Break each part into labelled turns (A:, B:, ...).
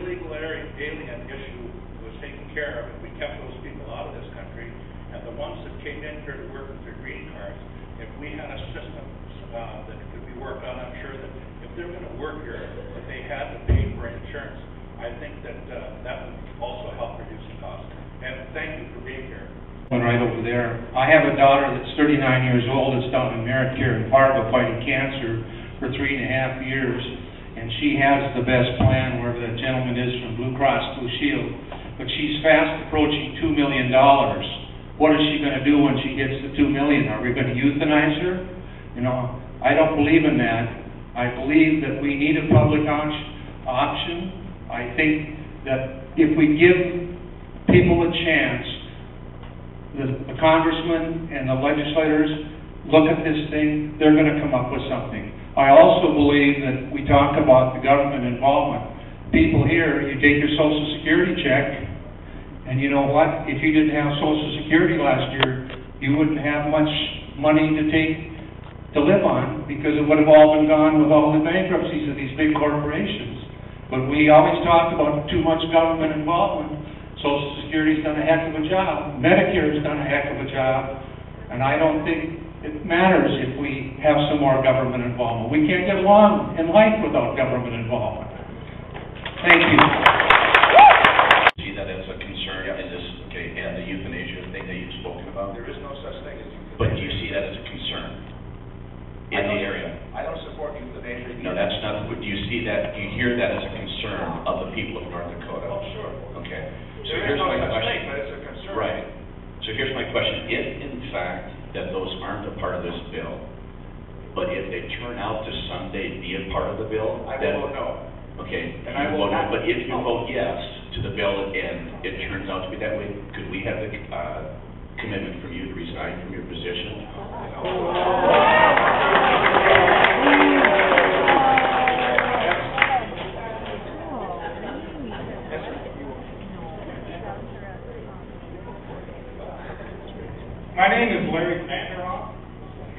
A: illegal alien issue was taken care of, and we kept those people out of this country, and the ones that came in here to work with their green cards, if we had a system that could be worked on, I'm sure that if they're going to work here, that they had to pay for insurance, I think that that would also help reduce the cost. And thank you for being here.
B: Right over there. I have a daughter that's 39 years old that's down in Merritt here in Fargo fighting cancer for 3.5 years, and she has the best plan wherever that gentleman is from Blue Cross Blue Shield, but she's fast approaching $2 million. What is she going to do when she gets to $2 million? Are we going to euthanize her? You know, I don't believe in that. I believe that we need a public option. I think that if we give people a chance, the congressmen and the legislators look at this thing, they're going to come up with something. I also believe that we talk about the government involvement. People here, you take your Social Security check, and you know what? If you didn't have Social Security last year, you wouldn't have much money to live on, because it would have all been gone with all the bankruptcies of these big corporations. But we always talk about too much government involvement. Social Security's done a heck of a job. Medicare's done a heck of a job. And I don't think it matters if we have some more government involvement. We can't get along in life without government involvement. Thank you.
C: See that as a concern in this, okay, and the euthanasia thing that you've spoken about?
A: There is no such thing as euthanasia.
C: But do you see that as a concern in the area?
A: I don't support euthanasia.
C: No, that's not, do you see that, do you hear that as a concern of the people of North Dakota?
A: Oh, sure.
C: Okay. So
A: There is
C: here's
A: no
C: my
A: such
C: question.
A: thing, but it's a concern.
C: Right. So here's my question. If, in fact, that those aren't a part of this bill, but if they turn out to someday be a part of the bill,
A: I will vote no.
C: Okay,
A: And I will not.
C: but if you vote yes to the bill and it turns out to be that way, could we have the commitment from you to resign from your position?
D: My name is Larry Vanderhoff,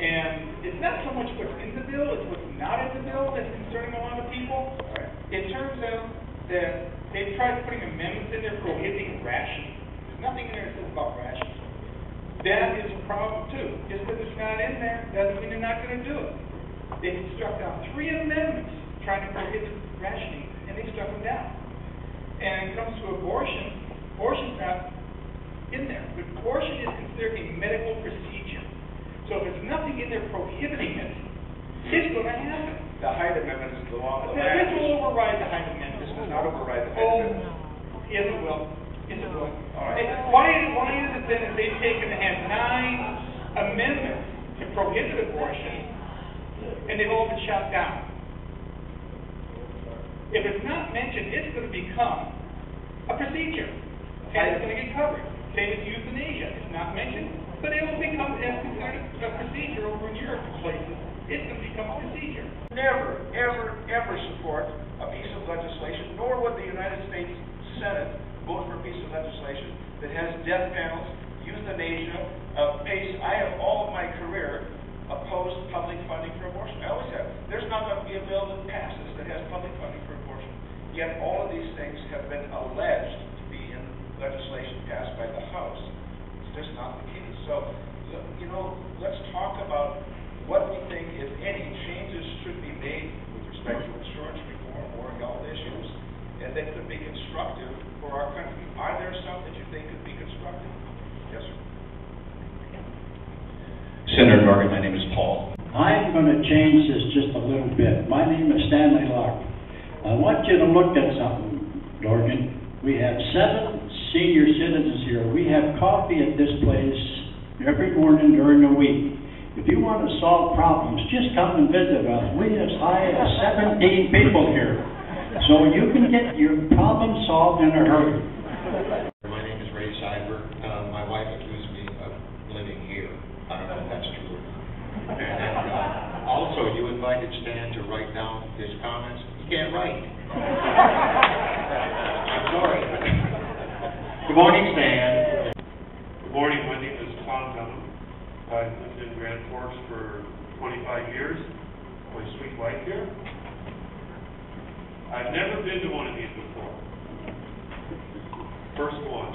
D: and it's not so much what's in the bill, it's what's not in the bill that's concerning a lot of people.
A: Right.
D: It turns out that they've tried putting amendments in there prohibiting rationing. There's nothing in there that says about rationing. That is a problem too. Just because it's not in there doesn't mean they're not going to do it. They struck down 3 amendments trying to prohibit rationing, and they struck them down. And when it comes to abortion, abortion's not in there. But abortion is considered a medical procedure. So if there's nothing in there prohibiting it, it's going to happen.
A: The Hyde Amendment is the law.
D: This will override the Hyde Amendment.
A: This does not override the Hyde Amendment.
D: Yes, it will. Yes, it will.
A: All right.
D: Why is it then that they've taken and had 9 amendments to prohibit abortion, and they've all been shot down? If it's not mentioned, it's going to become a procedure, and it's going to get covered. Same as euthanasia. It's not mentioned, but it will become considered a procedure over in Europe places. It's going to become a procedure.
A: Never, ever, ever support a piece of legislation, nor would the United States Senate vote for a piece of legislation that has death panels, euthanasia, PACE. I have all of my career opposed public funding for abortion. I always have. There's not going to be a bill that passes that has public funding for abortion. Yet all of these things have been alleged to be in legislation passed by the House. It's just not the case. So, you know, let's talk about what we think, if any, changes should be made with respect to insurance reform or health issues, and that could be constructive for our country. Are there some that you think could be constructive? Yes, sir.
C: Senator Dorgan, my name is Paul.
E: I'm going to change this just a little bit. My name is Stanley Locke. I want you to look at something, Dorgan. We have 7 senior citizens here. We have coffee at this place every morning during the week. If you want to solve problems, just come and visit us. We as high as 17 people here. So you can get your problem solved in a hurry.
F: My name is Ray Seibert. My wife accused me of living here. I don't know if that's true or not. And also, you invited Stan to write down his comments. He can't write. I'm sorry. Good morning, Stan.
B: Good morning. My name is Tom Dunham. I've lived in Grand Forks for 25 years. My sweet wife here. I've never been to one of these before.
G: First one,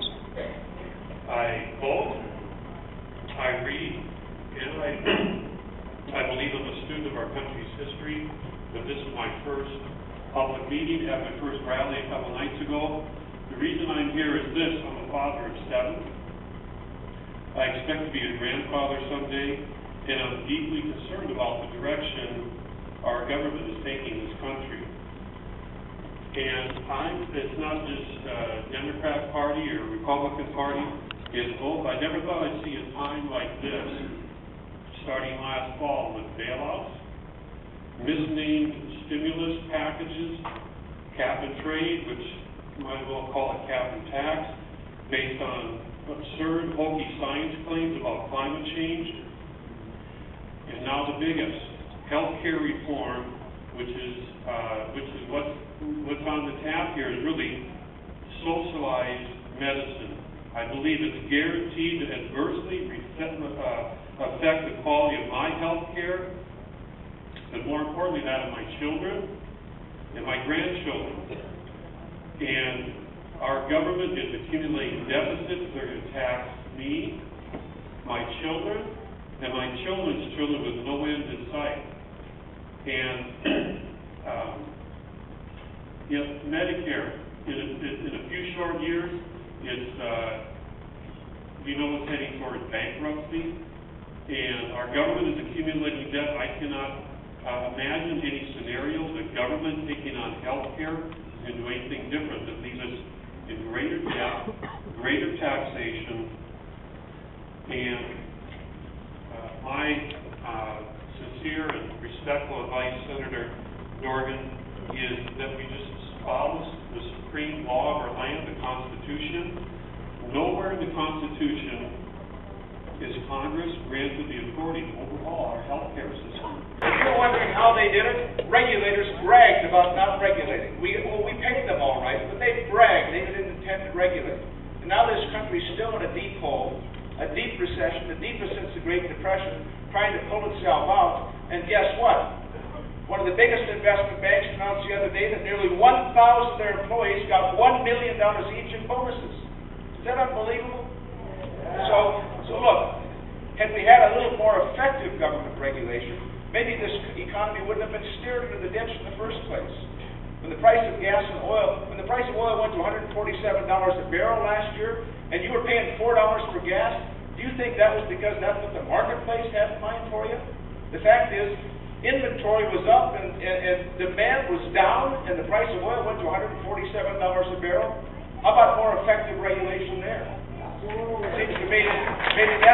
G: I vote, I read, and I believe I'm a student of our country's history, but this is my first public meeting, had my first rally a couple nights ago. The reason I'm here is this: I'm a father of 7. I expect to be a grandfather someday, and I'm deeply concerned about the direction our government is taking this country. And it's not just Democrat Party or Republican Party, it's both. I never thought I'd see a time like this, starting last fall with bailouts, misnamed stimulus packages, cap and trade, which you might as well call it cap and tax, based on absurd, hokey science claims about climate change. And now the biggest, healthcare reform, which is what's on the tap here, is really socialized medicine. I believe it's guaranteed to adversely affect the quality of my health care, but more importantly, that of my children and my grandchildren. And our government is accumulating deficits. They're going to tax me, my children, and my children's children with no end in sight. And Medicare, in a few short years, it's it's heading towards bankruptcy, and our government is accumulating debt. I cannot imagine any scenarios that government taking on health care is going to do anything different that leaves us in greater debt, greater taxation, and my sincere and respectful advice, Senator Dorgan, is that we just follow the supreme law of our land, the Constitution. Nowhere in the Constitution is Congress granted the authority to overhaul our health care system.
A: If you're wondering how they did it, regulators bragged about not regulating. We paid them all right, but they bragged. They didn't intend to regulate. And now this country's still in a deep hole, a deep recession, the deepest since the Great Depression, trying to pull itself out. And guess what? One of the biggest investment banks announced the other day that nearly 1,000 of their employees got $1 million each in bonuses. Is that unbelievable? So look, had we had a little more effective government regulation, maybe this economy wouldn't have been steered into the ditch in the first place. When the price of gas and oil, when the price of oil went to $147 a barrel last year, and you were paying $4 for gas, do you think that was because that's what the marketplace had in mind for you? The fact is, inventory was up and demand was down, and the price of oil went to $147 a barrel. How about more effective regulation there? Seems to me maybe that